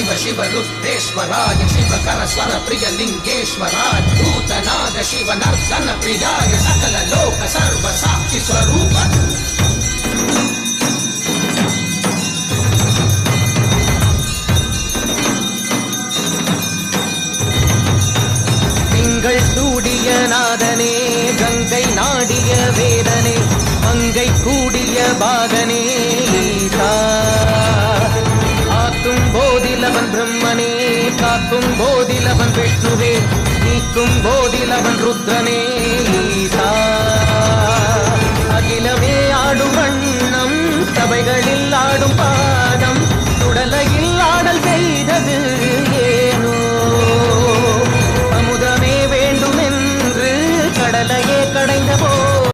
शिव शिव रुद्रेश्वराय शिवकर स्वर प्रिय लिंगेश्वराय भूतनाद शिव नर्तन प्रियाय सकल लोक सर्व साक्षि स्वरूप சூடிய நாதனே கங்கை நாடிய வேதனே மங்கை கூடிய பாகனே ஈசா ஆக்கும் போதிலவன் பிரம்மனே காக்கும் போதிலவன் விஷ்ணுவே நீக்கும் போதிலவன் ருத்ரனே ஈசா